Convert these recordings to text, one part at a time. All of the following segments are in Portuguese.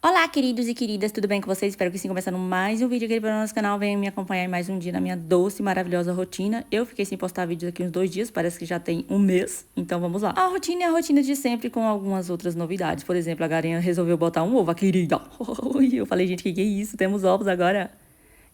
Olá, queridos e queridas, tudo bem com vocês? Espero que sim, começando mais um vídeo aqui para o nosso canal. Venham me acompanhar em mais um dia na minha doce e maravilhosa rotina. Eu fiquei sem postar vídeos aqui uns 2 dias, parece que já tem um mês, então vamos lá. A rotina é a rotina de sempre com algumas outras novidades. Por exemplo, a galinha resolveu botar um ovo, a querida. Eu falei, gente, que é isso? Temos ovos agora?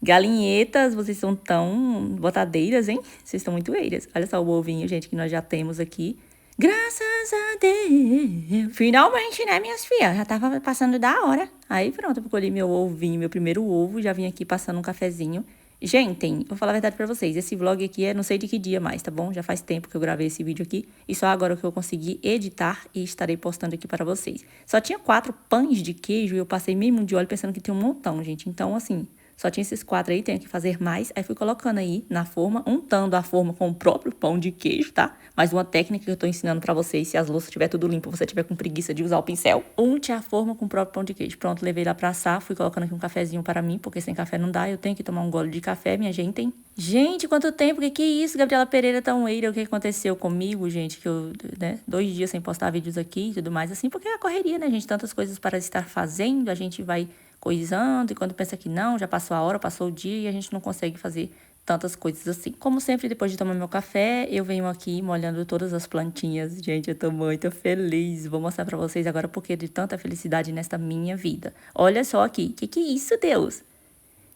Galinhetas, vocês são tão botadeiras, hein? Vocês estão muito eiras. Olha só o ovinho, gente, que nós já temos aqui. Graças a Deus. Finalmente, né, minhas filhas? Já tava passando da hora. Aí pronto, eu colhi meu ovinho, meu primeiro ovo. Já vim aqui passando um cafezinho. Gente, vou falar a verdade pra vocês. Esse vlog aqui é não sei de que dia mais, tá bom? Já faz tempo que eu gravei esse vídeo aqui. E só agora que eu consegui editar e estarei postando aqui para vocês. Só tinha 4 pães de queijo e eu passei meio mundo de óleo pensando que tinha um montão, gente. Então, assim, só tinha esses 4 aí, tenho que fazer mais. Aí fui colocando aí na forma, untando a forma com o próprio pão de queijo, tá? Mas uma técnica que eu tô ensinando pra vocês, se as louças estiver tudo limpo, você tiver com preguiça de usar o pincel, unte a forma com o próprio pão de queijo. Pronto, levei lá pra assar, fui colocando aqui um cafezinho para mim, porque sem café não dá, eu tenho que tomar um gole de café, minha gente, hein? Gente, quanto tempo, que é isso? Gabriela Pereira tão eira, o que aconteceu comigo, gente? Que eu, né, 2 dias sem postar vídeos aqui e tudo mais, assim, porque é a correria, né, gente? Tantas coisas para estar fazendo, a gente vai coisando, e quando pensa que não, já passou a hora, passou o dia e a gente não consegue fazer tantas coisas assim. Como sempre, depois de tomar meu café, eu venho aqui molhando todas as plantinhas. Gente, eu tô muito feliz. Vou mostrar pra vocês agora o porquê de tanta felicidade nesta minha vida. Olha só aqui. Que é isso, Deus?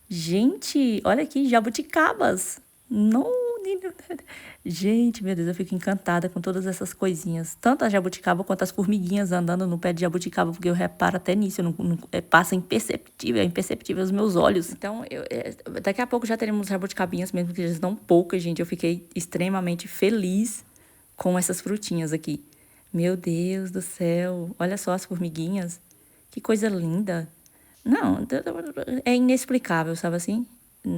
Gente, olha aqui, jabuticabas. Não, gente, meu Deus, eu fico encantada com todas essas coisinhas. Tanto a jabuticaba quanto as formiguinhas andando no pé de jabuticaba, porque eu reparo até nisso, passa imperceptível, é imperceptível aos meus olhos. Então, daqui a pouco já teremos jabuticabinhas, mesmo que já estão poucas, gente. Eu fiquei extremamente feliz com essas frutinhas aqui. Meu Deus do céu, olha só as formiguinhas. Que coisa linda. Não, é inexplicável, sabe assim?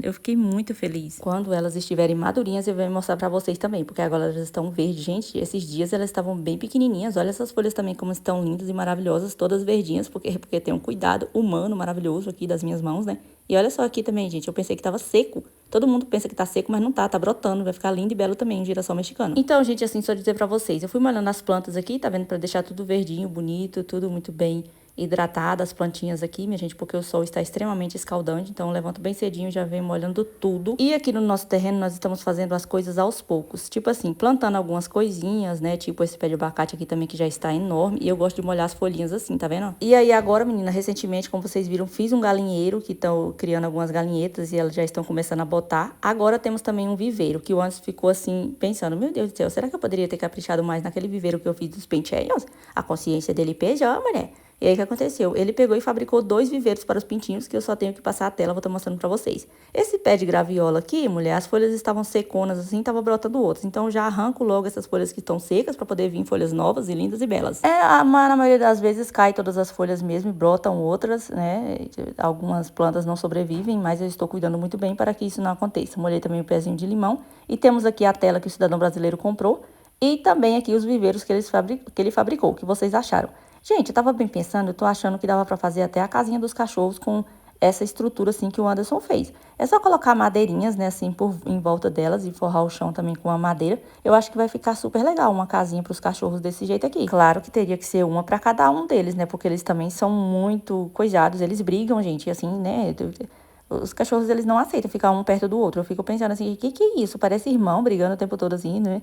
Eu fiquei muito feliz. Quando elas estiverem madurinhas, eu vou mostrar pra vocês também, porque agora elas estão verdes. Gente, esses dias elas estavam bem pequenininhas. Olha essas folhas também como estão lindas e maravilhosas, todas verdinhas, porque tem um cuidado humano maravilhoso aqui das minhas mãos, né? E olha só aqui também, gente, eu pensei que tava seco. Todo mundo pensa que tá seco, mas não tá brotando, vai ficar lindo e belo também, um girassol mexicano. Então, gente, assim, só dizer pra vocês, eu fui molhando as plantas aqui, tá vendo? Pra deixar tudo verdinho, bonito, tudo muito bem hidratada as plantinhas aqui, minha gente, porque o sol está extremamente escaldante, então eu levanto bem cedinho e já venho molhando tudo. E aqui no nosso terreno nós estamos fazendo as coisas aos poucos, tipo assim, plantando algumas coisinhas, né, tipo esse pé de abacate aqui também que já está enorme, e eu gosto de molhar as folhinhas assim, tá vendo? E aí agora, menina, recentemente, como vocês viram, fiz um galinheiro, que estão criando algumas galinhetas e elas já estão começando a botar. Agora temos também um viveiro, que o antes ficou assim, pensando, meu Deus do céu, será que eu poderia ter caprichado mais naquele viveiro que eu fiz dos pentinhos? A consciência dele pesou, mulher. E aí, o que aconteceu? Ele pegou e fabricou 2 viveiros para os pintinhos, que eu só tenho que passar a tela, vou estar mostrando para vocês. Esse pé de graviola aqui, mulher, as folhas estavam seconas assim, tava brotando outras. Então, eu já arranco logo essas folhas que estão secas, para poder vir folhas novas e lindas e belas. Na maioria das vezes, cai todas as folhas mesmo e brotam outras, né? Algumas plantas não sobrevivem, mas eu estou cuidando muito bem para que isso não aconteça. Molhei também o pezinho de limão. E temos aqui a tela que o cidadão brasileiro comprou. E também aqui os viveiros que ele fabricou. O que vocês acharam? Gente, eu tava bem pensando, eu tô achando que dava pra fazer até a casinha dos cachorros com essa estrutura assim que o Anderson fez. É só colocar madeirinhas, né, assim, em volta delas e forrar o chão também com a madeira. Eu acho que vai ficar super legal uma casinha pros cachorros desse jeito aqui. Claro que teria que ser uma pra cada um deles, né, porque eles também são muito coisados, eles brigam, gente, assim, né. Os cachorros, eles não aceitam ficar um perto do outro. Eu fico pensando assim, o que é isso? Parece irmão brigando o tempo todo assim, né?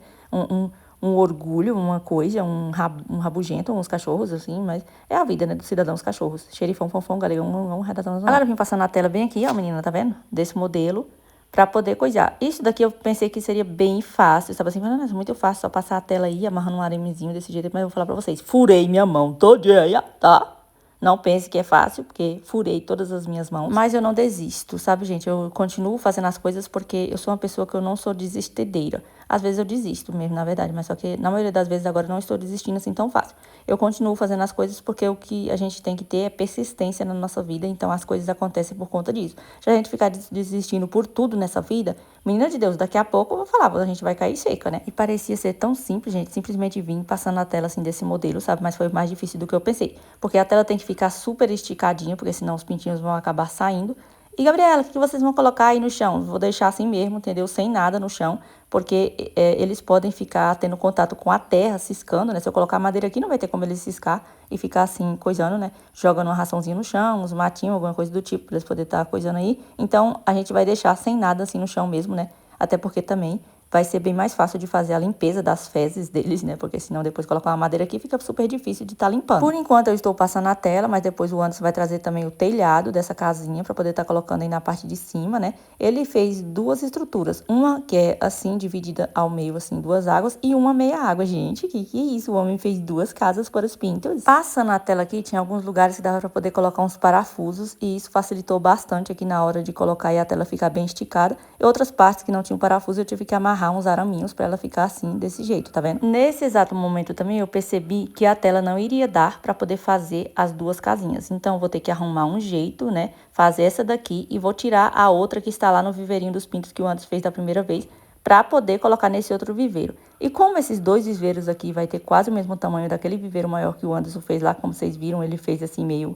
Um orgulho, uma coisa, um rabugento, uns cachorros, assim, mas é a vida, né, do cidadão, os cachorros. Xerifão, fonfão, galegão, redatão. Agora eu vim passando na tela bem aqui, ó, menina, tá vendo? Desse modelo, pra poder coisar. Isso daqui eu pensei que seria bem fácil. Eu estava assim, mas é muito fácil, só passar a tela aí, amarrando um aramezinho desse jeito, mas eu vou falar pra vocês. Furei minha mão todinha, tá? Não pense que é fácil, porque furei todas as minhas mãos. Mas eu não desisto, sabe, gente? Eu continuo fazendo as coisas porque eu sou uma pessoa que eu não sou desistedeira. Às vezes eu desisto mesmo, na verdade, mas só que na maioria das vezes agora eu não estou desistindo assim tão fácil. Eu continuo fazendo as coisas porque o que a gente tem que ter é persistência na nossa vida, então as coisas acontecem por conta disso. Se a gente ficar desistindo por tudo nessa vida, menina de Deus, daqui a pouco eu vou falar, a gente vai cair seca, né? E parecia ser tão simples, gente, simplesmente vim passando na tela assim desse modelo, sabe? Mas foi mais difícil do que eu pensei, porque a tela tem que ficar super esticadinha, porque senão os pintinhos vão acabar saindo. E, Gabriela, o que vocês vão colocar aí no chão? Vou deixar assim mesmo, entendeu? Sem nada no chão, porque eles podem ficar tendo contato com a terra, ciscando, né? Se eu colocar madeira aqui, não vai ter como eles ciscar e ficar assim, coisando, né? Jogando uma raçãozinha no chão, uns matinhos, alguma coisa do tipo, pra eles poderem estar coisando aí. Então, a gente vai deixar sem nada assim no chão mesmo, né? Até porque também vai ser bem mais fácil de fazer a limpeza das fezes deles, né? Porque senão depois colocar uma madeira aqui fica super difícil de estar limpando. Por enquanto eu estou passando a tela, mas depois o Anderson vai trazer também o telhado dessa casinha para poder estar colocando aí na parte de cima, né? Ele fez duas estruturas, uma que é assim, dividida ao meio, assim, duas águas, e uma meia água. Gente, que é isso? O homem fez duas casas para os pintos. Passando a tela aqui, tinha alguns lugares que dava para poder colocar uns parafusos, e isso facilitou bastante aqui na hora de colocar e a tela ficar bem esticada. E outras partes que não tinham parafuso, eu tive que amarrar uns araminhos para ela ficar assim, desse jeito, tá vendo? Nesse exato momento também eu percebi que a tela não iria dar para poder fazer as duas casinhas. Então eu vou ter que arrumar um jeito, né? Fazer essa daqui e vou tirar a outra que está lá no viveirinho dos pintos que o Anderson fez da primeira vez, para poder colocar nesse outro viveiro. E como esses dois viveiros aqui vai ter quase o mesmo tamanho daquele viveiro maior que o Anderson fez lá, como vocês viram, ele fez assim meio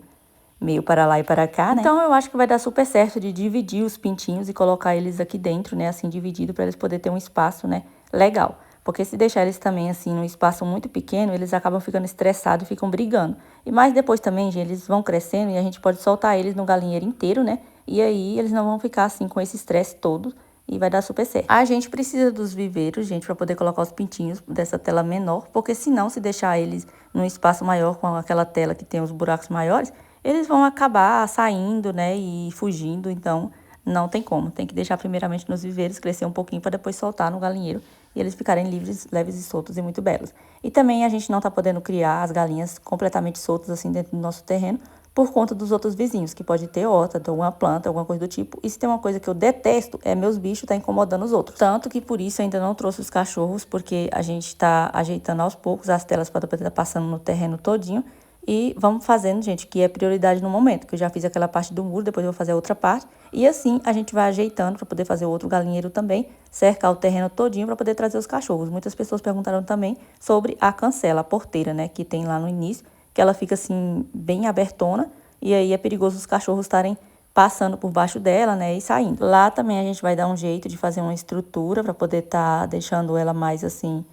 para lá e para cá, né? Então eu acho que vai dar super certo de dividir os pintinhos e colocar eles aqui dentro, né, assim dividido, para eles poderem ter um espaço, né, legal. Porque se deixar eles também assim num espaço muito pequeno, eles acabam ficando estressados e ficam brigando. E mais depois também, gente, eles vão crescendo e a gente pode soltar eles no galinheiro inteiro, né? E aí eles não vão ficar assim com esse estresse todo e vai dar super certo. A gente precisa dos viveiros, gente, para poder colocar os pintinhos dessa tela menor, porque senão se deixar eles num espaço maior com aquela tela que tem os buracos maiores, eles vão acabar saindo, né, e fugindo, então não tem como. Tem que deixar primeiramente nos viveiros crescer um pouquinho para depois soltar no galinheiro e eles ficarem livres, leves e soltos e muito belos. E também a gente não tá podendo criar as galinhas completamente soltas assim dentro do nosso terreno por conta dos outros vizinhos, que pode ter horta, alguma planta, alguma coisa do tipo. E se tem uma coisa que eu detesto, é meus bichos tá incomodando os outros. Tanto que por isso eu ainda não trouxe os cachorros, porque a gente tá ajeitando aos poucos as telas para poder estar passando no terreno todinho. E vamos fazendo, gente, que é prioridade no momento, que eu já fiz aquela parte do muro, depois eu vou fazer a outra parte. E assim a gente vai ajeitando para poder fazer o outro galinheiro também, cercar o terreno todinho para poder trazer os cachorros. Muitas pessoas perguntaram também sobre a cancela, a porteira, né, que tem lá no início, que ela fica assim bem abertona e aí é perigoso os cachorros estarem passando por baixo dela, né, e saindo. Lá também a gente vai dar um jeito de fazer uma estrutura para poder estar deixando ela mais assim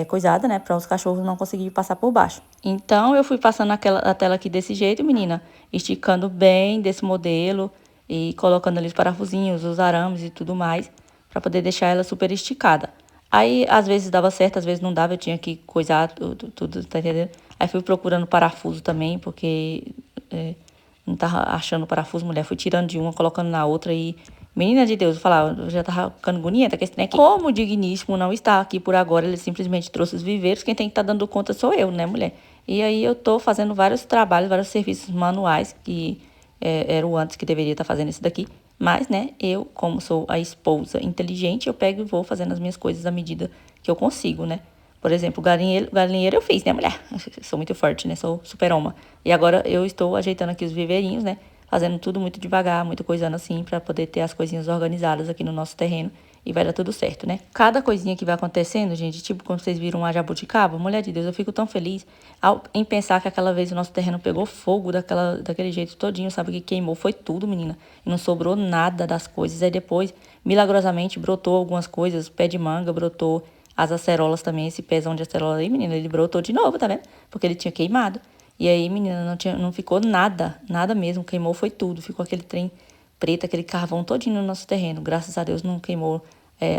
coisada, né, para os cachorros não conseguirem passar por baixo. Então, eu fui passando a tela aqui desse jeito, menina, esticando bem desse modelo e colocando ali os parafusinhos, os arames e tudo mais, para poder deixar ela super esticada. Aí, às vezes dava certo, às vezes não dava, eu tinha que coisar tudo, tá entendendo? Aí fui procurando parafuso também, porque não tava achando parafuso, mulher. Fui tirando de uma, colocando na outra e... Menina de Deus, eu falava, eu já tava ficando bonita com esse trem aqui. Como o digníssimo não está aqui por agora, ele simplesmente trouxe os viveiros, quem tem que estar dando conta sou eu, né, mulher? E aí eu tô fazendo vários trabalhos, vários serviços manuais, que era o antes que deveria estar fazendo isso daqui. Mas, né, eu, como sou a esposa inteligente, eu pego e vou fazendo as minhas coisas à medida que eu consigo, né? Por exemplo, galinheiro eu fiz, né, mulher? Sou muito forte, né? Sou super-homem. E agora eu estou ajeitando aqui os viveirinhos, né? Fazendo tudo muito devagar, muito coisando assim, pra poder ter as coisinhas organizadas aqui no nosso terreno. E vai dar tudo certo, né? Cada coisinha que vai acontecendo, gente, tipo quando vocês viram a jabuticaba, mulher de Deus, eu fico tão feliz em pensar que aquela vez o nosso terreno pegou fogo daquele jeito todinho, sabe? Que queimou, foi tudo, menina. E não sobrou nada das coisas. Aí depois, milagrosamente, brotou algumas coisas, pé de manga, brotou as acerolas também, esse pezão de acerola aí, menina, ele brotou de novo, tá vendo? Porque ele tinha queimado. E aí, menina, não ficou nada, nada mesmo, queimou foi tudo. Ficou aquele trem preto, aquele carvão todinho no nosso terreno. Graças a Deus não queimou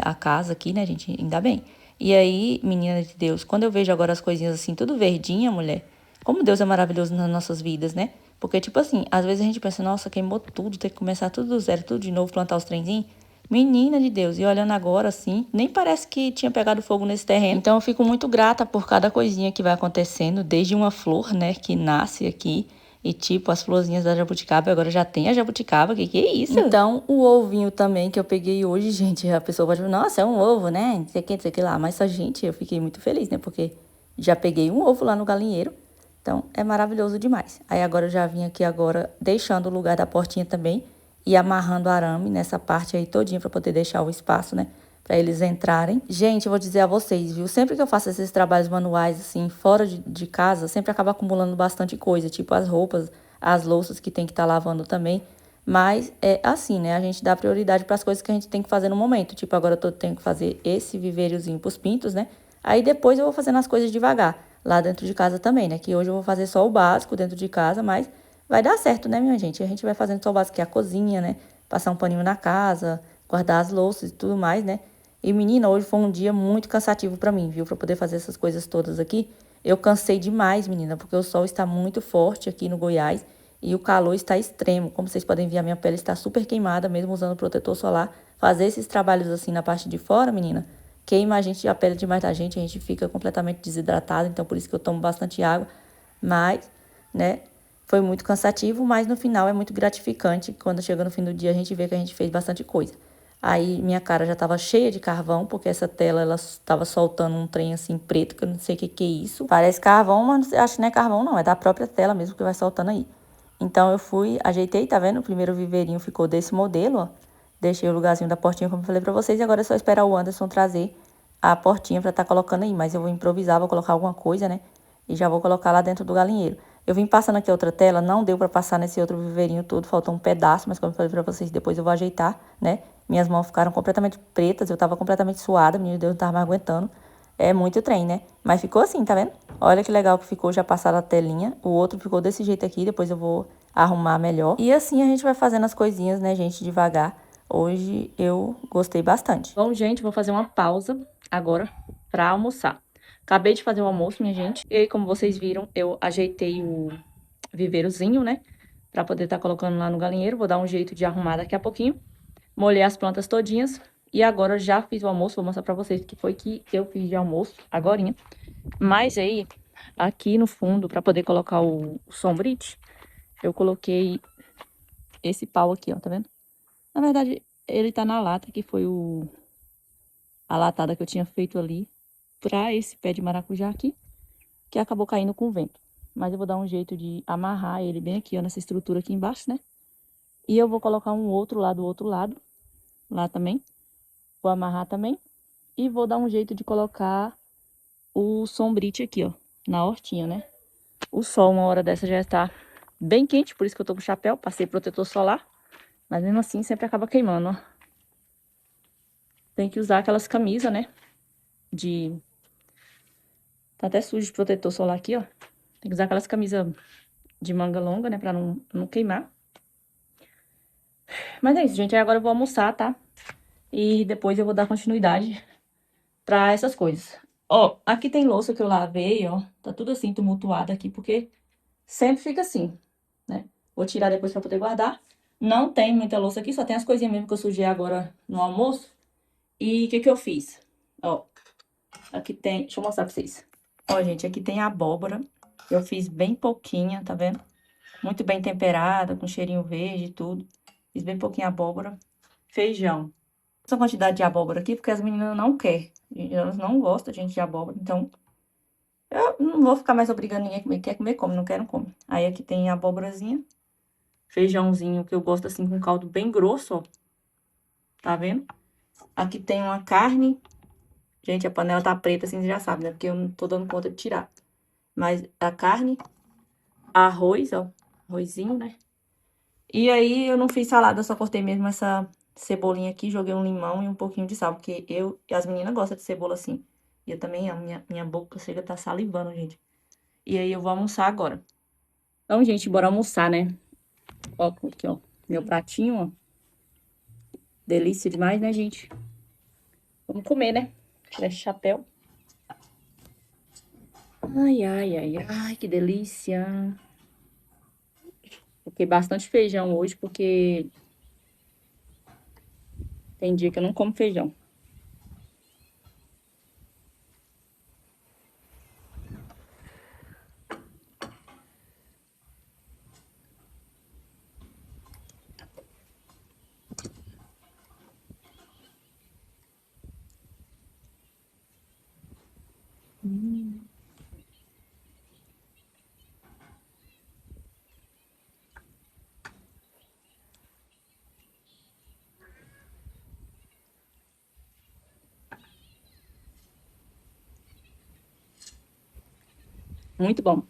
a casa aqui, né, gente? Ainda bem. E aí, menina de Deus, quando eu vejo agora as coisinhas assim, tudo verdinha, mulher, como Deus é maravilhoso nas nossas vidas, né? Porque, tipo assim, às vezes a gente pensa, nossa, queimou tudo, tem que começar tudo do zero, tudo de novo, plantar os trenzinhos. Menina de Deus, e olhando agora assim, nem parece que tinha pegado fogo nesse terreno. Então eu fico muito grata por cada coisinha que vai acontecendo, desde uma flor, né, que nasce aqui. E tipo, as florzinhas da jabuticaba, agora já tem a jabuticaba, que é isso? Então, o ovinho também que eu peguei hoje, gente, a pessoa pode falar, nossa, é um ovo, né, não sei o que lá. Mas só, gente, eu fiquei muito feliz, né, porque já peguei um ovo lá no galinheiro. Então, é maravilhoso demais. Aí agora eu já vim aqui agora, deixando o lugar da portinha também, e amarrando arame nessa parte aí todinha para poder deixar o espaço, né? Para eles entrarem. Gente, eu vou dizer a vocês, viu? Sempre que eu faço esses trabalhos manuais, assim, fora de casa, sempre acaba acumulando bastante coisa. Tipo as roupas, as louças que tem que estar lavando também. Mas é assim, né? A gente dá prioridade para as coisas que a gente tem que fazer no momento. Tipo, agora eu tenho que fazer esse viveirozinho pros pintos, né? Aí depois eu vou fazendo as coisas devagar, lá dentro de casa também, né? Que hoje eu vou fazer só o básico dentro de casa, mas vai dar certo, né, minha gente? A gente vai fazendo só o básico, que é a cozinha, né? Passar um paninho na casa, guardar as louças e tudo mais, né? E, menina, hoje foi um dia muito cansativo pra mim, viu? Pra poder fazer essas coisas todas aqui. Eu cansei demais, menina, porque o sol está muito forte aqui no Goiás e o calor está extremo. Como vocês podem ver, a minha pele está super queimada, mesmo usando protetor solar. Fazer esses trabalhos assim na parte de fora, menina, queima a gente, a pele demais da gente, a gente fica completamente desidratado. Então, por isso que eu tomo bastante água. Mas, né, foi muito cansativo, mas no final é muito gratificante. Quando chega no fim do dia, a gente vê que a gente fez bastante coisa. Aí minha cara já estava cheia de carvão, porque essa tela ela estava soltando um trem assim preto, que eu não sei o que é isso. Parece carvão, mas acho que não é carvão não, é da própria tela mesmo que vai soltando aí. Então eu fui, ajeitei, tá vendo? O primeiro viveirinho ficou desse modelo, ó. Deixei o lugarzinho da portinha, como eu falei pra vocês, e agora é só esperar o Anderson trazer a portinha pra tá colocando aí. Mas eu vou improvisar, vou colocar alguma coisa, né? E já vou colocar lá dentro do galinheiro. Eu vim passando aqui outra tela, não deu pra passar nesse outro viveirinho todo, faltou um pedaço, mas como eu falei pra vocês, depois eu vou ajeitar, né? Minhas mãos ficaram completamente pretas, eu tava completamente suada, meu Deus, não tava mais aguentando. É muito trem, né? Mas ficou assim, tá vendo? Olha que legal que ficou, já passaram a telinha. O outro ficou desse jeito aqui, depois eu vou arrumar melhor. E assim a gente vai fazendo as coisinhas, né, gente, devagar. Hoje eu gostei bastante. Bom, gente, vou fazer uma pausa agora pra almoçar. Acabei de fazer o almoço, minha gente. E aí, como vocês viram, eu ajeitei o viveirozinho, né? Pra poder estar colocando lá no galinheiro. Vou dar um jeito de arrumar daqui a pouquinho. Molhei as plantas todinhas. E agora eu já fiz o almoço. Vou mostrar pra vocês o que foi que eu fiz de almoço agorinha. Mas aí, aqui no fundo, pra poder colocar o sombrite, eu coloquei esse pau aqui, ó, tá vendo? Na verdade, ele tá na lata, que foi a latada que eu tinha feito ali pra esse pé de maracujá aqui, que acabou caindo com o vento. Mas eu vou dar um jeito de amarrar ele bem aqui, ó, nessa estrutura aqui embaixo, né? E eu vou colocar um outro lá do outro lado, lá também. Vou amarrar também. E vou dar um jeito de colocar o sombrite aqui, ó, na hortinha, né? O sol, uma hora dessa, já está bem quente, por isso que eu tô com chapéu. Passei protetor solar, mas mesmo assim sempre acaba queimando, ó. Tem que usar aquelas camisas, né? De... Tá até sujo de protetor solar aqui, ó. Tem que usar aquelas camisas de manga longa, né? Pra não queimar. Mas é isso, gente. Aí agora eu vou almoçar, tá? E depois eu vou dar continuidade pra essas coisas. Ó, aqui tem louça que eu lavei, ó. Tá tudo assim, tumultuado aqui, porque sempre fica assim, né? Vou tirar depois pra poder guardar. Não tem muita louça aqui, só tem as coisinhas mesmo que eu sujei agora no almoço. E o que que eu fiz? Ó, aqui tem... Deixa eu mostrar pra vocês. Ó, gente, aqui tem abóbora. Eu fiz bem pouquinha, tá vendo? Muito bem temperada, com cheirinho verde e tudo. Fiz bem pouquinho abóbora. Feijão. Essa quantidade de abóbora aqui, porque as meninas não querem. Elas não gostam, gente, de abóbora. Então, eu não vou ficar mais obrigando ninguém a comer. Quer comer, come. Não quer, não come. Aí aqui tem a abóborazinha. Feijãozinho, que eu gosto assim, com caldo bem grosso, ó. Tá vendo? Aqui tem uma carne. Gente, a panela tá preta, assim, você já sabe, né? Porque eu não tô dando conta de tirar. Mas a carne, arroz, ó. Arrozinho, né? E aí, eu não fiz salada, só cortei mesmo essa cebolinha aqui, joguei um limão e um pouquinho de sal, porque eu e as meninas gostam de cebola assim. E eu também amo, minha boca chega a tá salivando, gente. E aí, eu vou almoçar agora. Então, gente, bora almoçar, né? Ó, aqui, ó, meu pratinho, ó. Delícia demais, né, gente? Vamos comer, né? Tirar esse chapéu. Ai, ai, ai, ai, que delícia. Coloquei bastante feijão hoje, porque tem dia que eu não como feijão. Muito bom.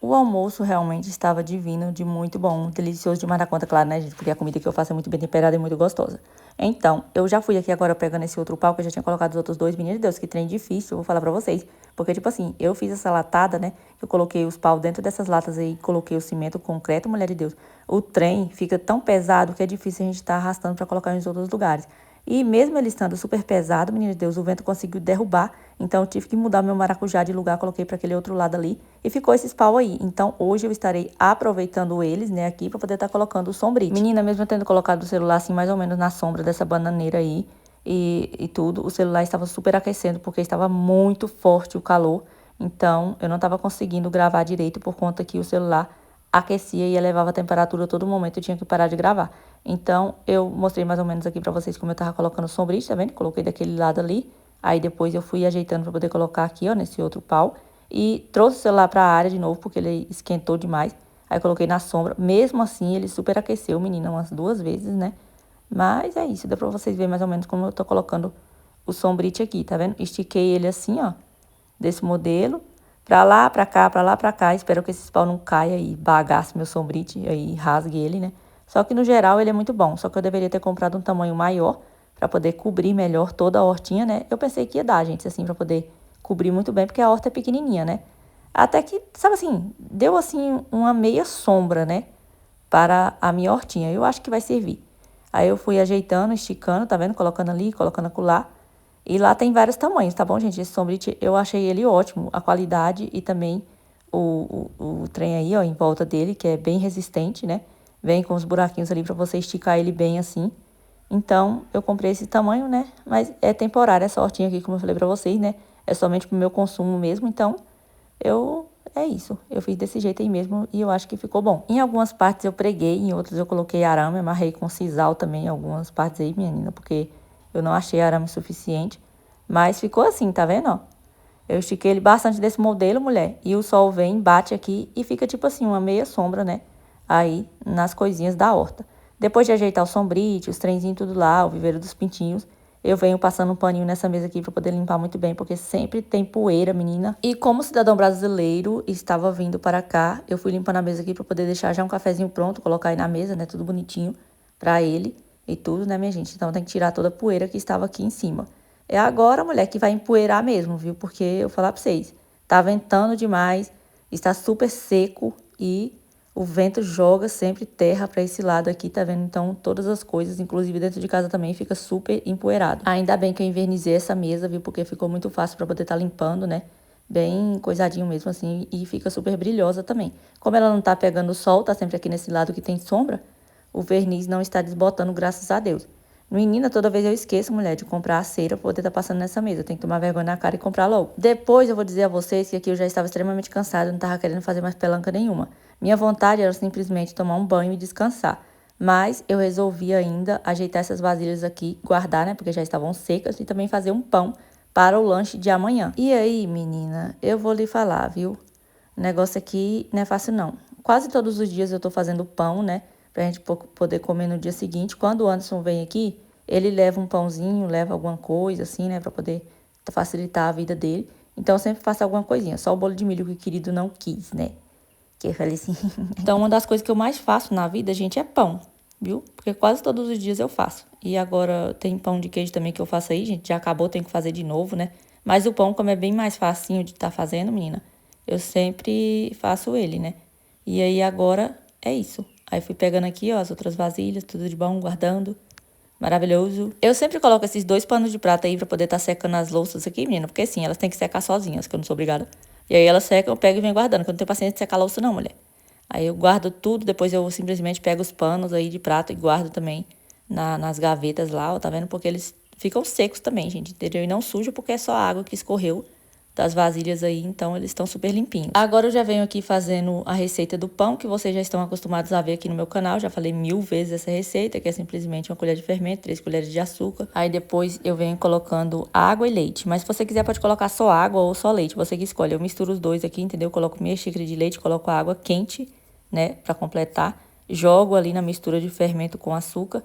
o almoço realmente estava divino, de muito bom, delicioso demais da conta, claro, né, gente? Porque a comida que eu faço é muito bem temperada e muito gostosa. Então, eu já fui aqui agora pegando esse outro pau, que eu já tinha colocado os outros dois. Menino de Deus, que trem difícil, eu vou falar pra vocês. Porque, tipo assim, eu fiz essa latada, né? Eu coloquei os paus dentro dessas latas aí, coloquei o cimento, o concreto, mulher de Deus. O trem fica tão pesado que é difícil a gente estar arrastando pra colocar nos outros lugares. E mesmo ele estando super pesado, menino de Deus, o vento conseguiu derrubar. Então, eu tive que mudar meu maracujá de lugar, coloquei para aquele outro lado ali. E ficou esses pau aí. Então, hoje eu estarei aproveitando eles, né, aqui, para poder estar colocando o sombrite. Menina, mesmo eu tendo colocado o celular, assim, mais ou menos na sombra dessa bananeira aí e tudo, o celular estava super aquecendo, porque estava muito forte o calor. Então, eu não estava conseguindo gravar direito por conta que o celular aquecia e elevava a temperatura a todo momento, eu tinha que parar de gravar. Então, eu mostrei mais ou menos aqui pra vocês como eu tava colocando o sombrite, tá vendo? Coloquei daquele lado ali, aí depois eu fui ajeitando pra poder colocar aqui, ó, nesse outro pau. E trouxe o celular pra área de novo, porque ele esquentou demais. Aí coloquei na sombra, mesmo assim ele super aqueceu, menina, umas 2 vezes, né? Mas é isso, dá pra vocês verem mais ou menos como eu tô colocando o sombrite aqui, tá vendo? Estiquei ele assim, ó, desse modelo. Pra lá, pra cá, pra lá, pra cá. Espero que esse pau não caia e bagasse meu sombrite, aí rasgue ele, né? Só que no geral ele é muito bom. Só que eu deveria ter comprado um tamanho maior pra poder cobrir melhor toda a hortinha, né? Eu pensei que ia dar, gente, assim, pra poder cobrir muito bem, porque a horta é pequenininha, né? Até que, sabe assim, deu assim uma meia sombra, né? Para a minha hortinha. Eu acho que vai servir. Aí eu fui ajeitando, esticando, tá vendo? Colocando ali, colocando acolá. E lá tem vários tamanhos, tá bom, gente? Esse sombrite, eu achei ele ótimo. A qualidade e também o trem aí, ó, em volta dele, que é bem resistente, né? Vem com os buraquinhos ali pra você esticar ele bem assim. Então, eu comprei esse tamanho, né? Mas é temporário essa hortinha aqui, como eu falei pra vocês, né? É somente pro meu consumo mesmo, então é isso. Eu fiz desse jeito aí mesmo e eu acho que ficou bom. Em algumas partes eu preguei, em outras eu coloquei arame, amarrei com sisal também em algumas partes aí, menina, porque eu não achei arame suficiente. Mas ficou assim, tá vendo, ó? Eu estiquei ele bastante desse modelo, mulher. E o sol vem, bate aqui e fica tipo assim, uma meia sombra, né? Aí, nas coisinhas da horta. Depois de ajeitar o sombrite, os trenzinhos tudo lá, o viveiro dos pintinhos, eu venho passando um paninho nessa mesa aqui para poder limpar muito bem, porque sempre tem poeira, menina. E como cidadão brasileiro estava vindo para cá, eu fui limpando a mesa aqui para poder deixar já um cafezinho pronto, colocar aí na mesa, né, tudo bonitinho para ele e tudo, né, minha gente? Então tem que tirar toda a poeira que estava aqui em cima. É agora, mulher, que vai empoeirar mesmo, viu? Porque eu vou falar para vocês, tá ventando demais, está super seco e o vento joga sempre terra para esse lado aqui, tá vendo? Então, todas as coisas, inclusive dentro de casa também, fica super empoeirado. Ainda bem que eu invernizei essa mesa, viu? Porque ficou muito fácil para poder estar limpando, né? Bem coisadinho mesmo assim, e fica super brilhosa também. Como ela não tá pegando sol, tá sempre aqui nesse lado que tem sombra, o verniz não está desbotando, graças a Deus. Menina, toda vez eu esqueço, mulher, de comprar a cera pra poder estar passando nessa mesa. Eu tenho que tomar vergonha na cara e comprar logo. Depois eu vou dizer a vocês que aqui eu já estava extremamente cansada, não tava querendo fazer mais pelanca nenhuma. Minha vontade era simplesmente tomar um banho e descansar. Mas eu resolvi ainda ajeitar essas vasilhas aqui, guardar, né, porque já estavam secas, e também fazer um pão para o lanche de amanhã. E aí, menina, eu vou lhe falar, viu? O negócio aqui não é fácil, não. Quase todos os dias eu tô fazendo pão, né? Pra gente poder comer no dia seguinte. Quando o Anderson vem aqui, ele leva um pãozinho, leva alguma coisa, assim, né? Pra poder facilitar a vida dele. Então, eu sempre faço alguma coisinha. Só o bolo de milho que o querido não quis, né? Que eu falei assim. Então, uma das coisas que eu mais faço na vida, gente, é pão, viu? Porque quase todos os dias eu faço. E agora tem pão de queijo também que eu faço aí, gente. Já acabou, tenho que fazer de novo, né? Mas o pão, como é bem mais facinho de estar fazendo, menina, eu sempre faço ele, né? E aí agora é isso. Aí fui pegando aqui, ó, as outras vasilhas, tudo de bom, guardando. Maravilhoso. Eu sempre coloco esses 2 panos de prata aí pra poder estar secando as louças aqui, menina. Porque assim, elas têm que secar sozinhas, que eu não sou obrigada. E aí elas secam, eu pego e venho guardando, que eu não tenho paciência de secar a louça não, mulher. Aí eu guardo tudo, depois eu simplesmente pego os panos aí de prata e guardo também nas gavetas lá, ó, tá vendo? Porque eles ficam secos também, gente, entendeu? E não sujo porque é só água que escorreu das vasilhas aí, então eles estão super limpinhos. Agora eu já venho aqui fazendo a receita do pão, que vocês já estão acostumados a ver aqui no meu canal. Já falei 1000 vezes essa receita, que é simplesmente 1 colher de fermento, 3 colheres de açúcar. Aí depois eu venho colocando água e leite. Mas se você quiser pode colocar só água ou só leite, você que escolhe. Eu misturo os dois aqui, entendeu? Coloco meia xícara de leite, coloco a água quente, né, pra completar. Jogo ali na mistura de fermento com açúcar.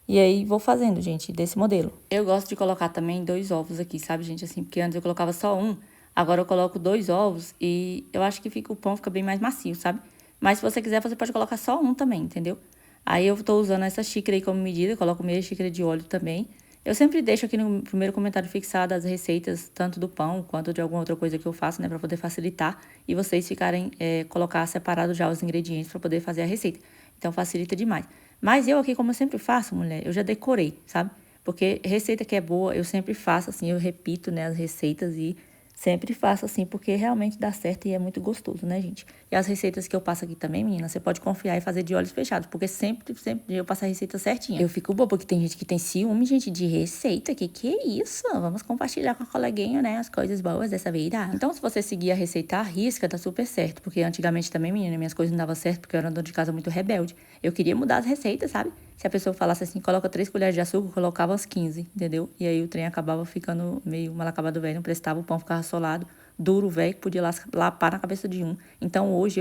E aí vou fazendo, gente, desse modelo. Eu gosto de colocar também 2 ovos aqui, sabe, gente? Assim, porque antes eu colocava só um. Agora eu coloco 2 ovos e eu acho que o pão fica bem mais macio, sabe? Mas se você quiser, você pode colocar só um também, entendeu? Aí eu tô usando essa xícara aí como medida, eu coloco meia xícara de óleo também. Eu sempre deixo aqui no primeiro comentário fixado as receitas, tanto do pão quanto de alguma outra coisa que eu faço, né, pra poder facilitar. E vocês ficarem, colocar separado já os ingredientes pra poder fazer a receita. Então facilita demais. Mas eu aqui, como eu sempre faço, mulher, eu já decorei, sabe? Porque receita que é boa, eu sempre faço assim, eu repito, né, as receitas e sempre faço assim, porque realmente dá certo e é muito gostoso, né, gente? E as receitas que eu passo aqui também, menina, você pode confiar e fazer de olhos fechados, porque sempre eu passo a receita certinha. Eu fico boba, porque tem gente que tem ciúme, gente, de receita. Que é isso? Vamos compartilhar com a coleguinha, né, as coisas boas dessa vida. Então, se você seguir a receita à risca, dá super certo. Porque antigamente também, menina, minhas coisas não davam certo, porque eu era uma dona de casa muito rebelde. Eu queria mudar as receitas, sabe? Se a pessoa falasse assim, coloca 3 colheres de açúcar, eu colocava as 15, entendeu? E aí o trem acabava ficando meio mal acabado velho, não prestava, o pão ficava solado, duro, velho, que podia lapar na cabeça de um. Então hoje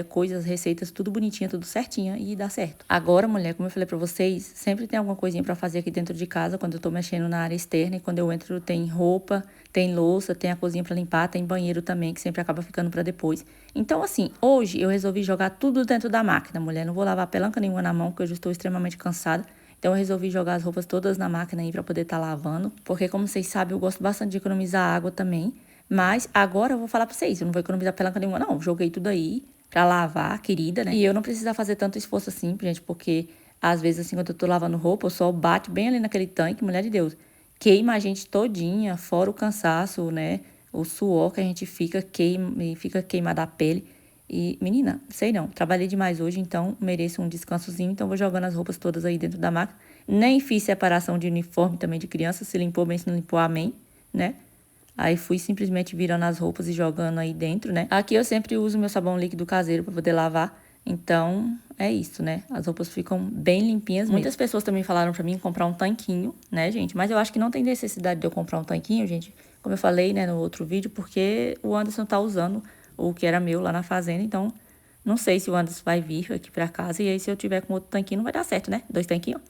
coisas, receitas, tudo bonitinha, tudo certinha e dá certo. Agora, mulher, como eu falei pra vocês, sempre tem alguma coisinha pra fazer aqui dentro de casa, quando eu tô mexendo na área externa, e quando eu entro tem roupa, tem louça, tem a cozinha pra limpar, tem banheiro também, que sempre acaba ficando pra depois. Então, assim, hoje eu resolvi jogar tudo dentro da máquina, mulher. Não vou lavar pelanca nenhuma na mão, porque eu já estou extremamente cansada. Então, eu resolvi jogar as roupas todas na máquina aí pra poder estar lavando. Porque, como vocês sabem, eu gosto bastante de economizar água também. Mas agora eu vou falar pra vocês, eu não vou economizar pelanca nenhuma, não. Joguei tudo aí pra lavar, querida, né? E eu não precisar fazer tanto esforço assim, gente, porque às vezes, assim, quando eu tô lavando roupa, o sol bate bem ali naquele tanque, mulher de Deus. Queima a gente todinha, fora o cansaço, né? O suor que a gente fica queimada a pele. E, menina, sei não, trabalhei demais hoje, então mereço um descansozinho. Então vou jogando as roupas todas aí dentro da máquina. Nem fiz separação de uniforme também de criança. Se limpou bem, se não limpou, amém, né? Aí fui simplesmente virando as roupas e jogando aí dentro, né? Aqui eu sempre uso meu sabão líquido caseiro para poder lavar. Então, é isso, né? As roupas ficam bem limpinhas mesmo. Muitas pessoas também falaram pra mim comprar um tanquinho, né, gente? Mas eu acho que não tem necessidade de eu comprar um tanquinho, gente. Como eu falei, né, no outro vídeo, porque o Anderson tá usando o que era meu lá na fazenda. Então, não sei se o Anderson vai vir aqui pra casa. E aí, se eu tiver com outro tanquinho, não vai dar certo, né? 2 tanquinhos.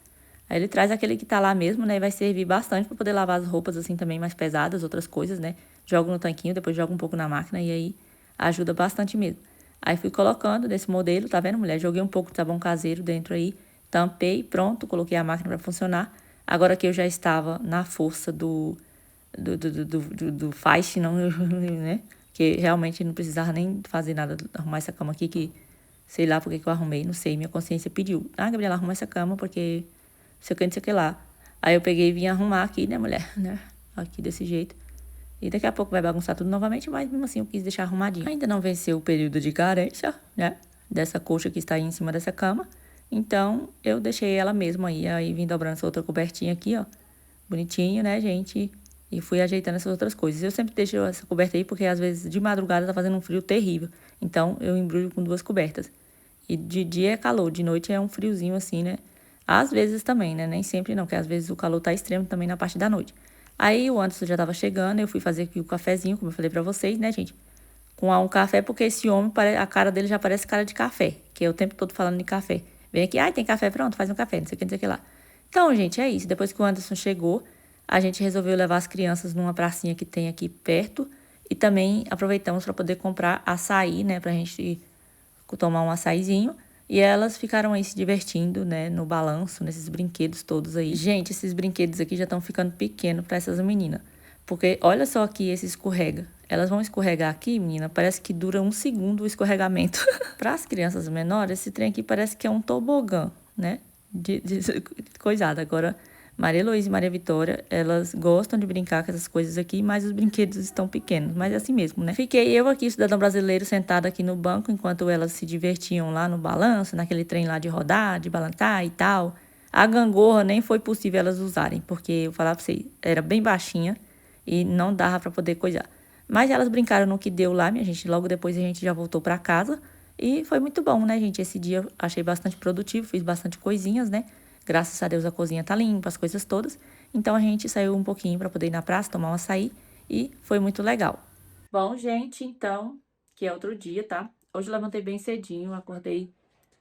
Aí ele traz aquele que tá lá mesmo, né? E vai servir bastante pra poder lavar as roupas, assim, também mais pesadas, outras coisas, né? Jogo no tanquinho, depois jogo um pouco na máquina e aí ajuda bastante mesmo. Aí fui colocando desse modelo, tá vendo, mulher? Joguei um pouco de sabão caseiro dentro aí, tampei, pronto, coloquei a máquina pra funcionar. Agora que eu já estava na força do faixa, não, né? Que realmente não precisava nem fazer nada, arrumar essa cama aqui, que sei lá por que eu arrumei, não sei, minha consciência pediu. Ah, Gabriela, arruma essa cama porque sei o que, não sei o que lá. Aí eu peguei e vim arrumar aqui, né, mulher, né? Aqui desse jeito. E daqui a pouco vai bagunçar tudo novamente, mas mesmo assim eu quis deixar arrumadinho. Ainda não venceu o período de carência, né? Dessa coxa que está aí em cima dessa cama. Então, eu deixei ela mesma aí. Aí vim dobrando essa outra cobertinha aqui, ó. Bonitinho, né, gente? E fui ajeitando essas outras coisas. Eu sempre deixo essa coberta aí, porque às vezes de madrugada tá fazendo um frio terrível. Então, eu embrulho com 2 cobertas. E de dia é calor, de noite é um friozinho assim, né? Às vezes também, né? Nem sempre não, porque às vezes o calor tá extremo também na parte da noite. Aí o Anderson já tava chegando, eu fui fazer aqui o cafezinho, como eu falei pra vocês, né, gente? Com um café, porque esse homem, a cara dele já parece cara de café, que é o tempo todo falando de café. Vem aqui, ai, tem café, pronto, faz um café, não sei o que, não sei o que lá. Então, gente, é isso. Depois que o Anderson chegou, a gente resolveu levar as crianças numa pracinha que tem aqui perto. E também aproveitamos para poder comprar açaí, né, pra gente tomar um açaizinho. E elas ficaram aí se divertindo, né, no balanço, nesses brinquedos todos aí. Gente, esses brinquedos aqui já estão ficando pequenos para essas meninas. Porque olha só aqui esse escorrega. Elas vão escorregar aqui, menina, parece que dura 1 segundo o escorregamento. Para as crianças menores, esse trem aqui parece que é um tobogã, né? De coisada. Agora, Maria Heloísa e Maria Vitória, elas gostam de brincar com essas coisas aqui, mas os brinquedos estão pequenos. Mas é assim mesmo, né? Fiquei eu aqui, cidadão brasileiro, sentada aqui no banco, enquanto elas se divertiam lá no balanço, naquele trem lá de rodar, de balançar e tal. A gangorra nem foi possível elas usarem, porque eu falava pra vocês, era bem baixinha e não dava pra poder coisar. Mas elas brincaram no que deu lá, minha gente. Logo depois a gente já voltou pra casa. E foi muito bom, né, gente? Esse dia eu achei bastante produtivo, fiz bastante coisinhas, né? Graças a Deus a cozinha tá limpa, as coisas todas. Então a gente saiu um pouquinho pra poder ir na praça, tomar um açaí. E foi muito legal. Bom, gente, então, que é outro dia, tá? Hoje eu levantei bem cedinho, acordei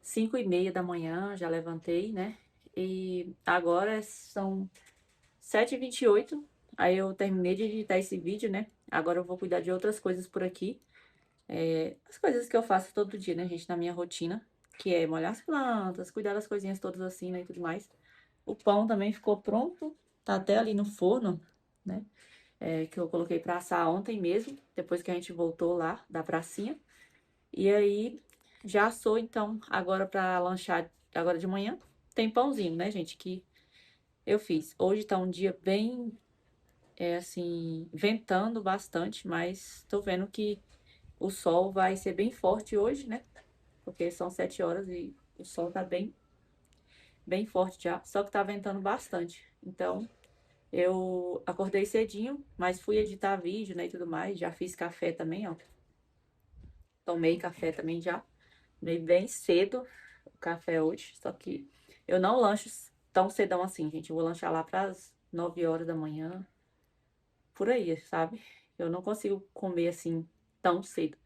5h30 da manhã, já levantei, né? E agora são 7h28. Aí eu terminei de editar esse vídeo, né? Agora eu vou cuidar de outras coisas por aqui. As coisas que eu faço todo dia, né, gente, na minha rotina, que é molhar as plantas, cuidar das coisinhas todas assim, né, e tudo mais. O pão também ficou pronto, tá até ali no forno, né, que eu coloquei pra assar ontem mesmo, depois que a gente voltou lá da pracinha. E aí, já assou, então, agora pra lanchar, agora de manhã, tem pãozinho, né, gente, que eu fiz. Hoje tá um dia bem, assim, ventando bastante, mas tô vendo que o sol vai ser bem forte hoje, né? Porque são 7 horas e o sol tá bem forte já, só que tá ventando bastante. Então, eu acordei cedinho, mas fui editar vídeo, né, e tudo mais. Já fiz café também, ó. Tomei café também já. Tomei bem cedo o café hoje, só que eu não lancho tão cedão assim, gente. Eu vou lanchar lá pras 9 horas da manhã, por aí, sabe? Eu não consigo comer assim tão cedo.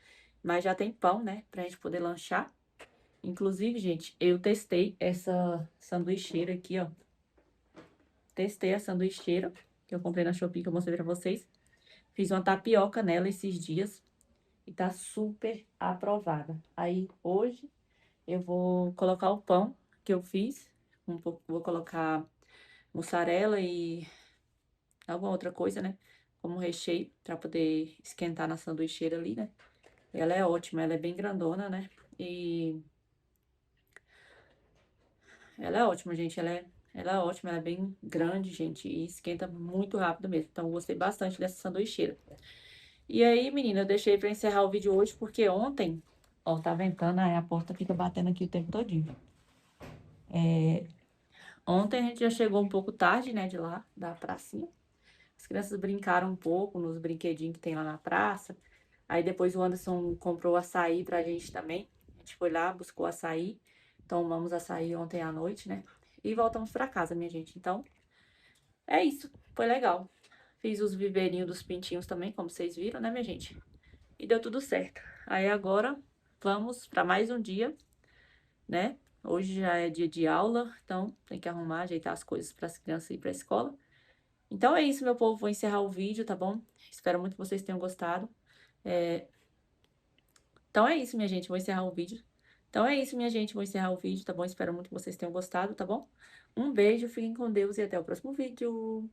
Mas já tem pão, né, pra gente poder lanchar. Inclusive, gente, eu testei essa sanduicheira aqui, ó. Testei a sanduicheira que eu comprei na Shopee, que eu mostrei pra vocês. Fiz uma tapioca nela esses dias e tá super aprovada. Aí, hoje, eu vou colocar o pão que eu fiz. Vou colocar mussarela e alguma outra coisa, né? Como recheio, pra poder esquentar na sanduicheira ali, né? Ela é ótima, ela é bem grandona, né? E ela é ótima, gente. Ela é ótima, ela é bem grande, gente. E esquenta muito rápido mesmo. Então, eu gostei bastante dessa sanduicheira. E aí, menina, eu deixei pra encerrar o vídeo hoje, porque ontem, ó, tá ventando, aí a porta fica batendo aqui o tempo todinho. Ontem a gente já chegou um pouco tarde, né, de lá, da pracinha. As crianças brincaram um pouco nos brinquedinhos que tem lá na praça. Aí depois o Anderson comprou açaí pra gente também. A gente foi lá, buscou açaí. Tomamos açaí ontem à noite, né? E voltamos pra casa, minha gente. Então, é isso. Foi legal. Fiz os viveirinhos dos pintinhos também, como vocês viram, né, minha gente? E deu tudo certo. Aí agora, vamos pra mais um dia, né? Hoje já é dia de aula, então tem que arrumar, ajeitar as coisas para as crianças ir pra escola. Então é isso, meu povo. Vou encerrar o vídeo, tá bom? Espero muito que vocês tenham gostado. É, Então é isso, minha gente. Vou encerrar o vídeo. Então é isso, minha gente. Vou encerrar o vídeo, tá bom? Espero muito que vocês tenham gostado, tá bom? Um beijo, fiquem com Deus e até o próximo vídeo.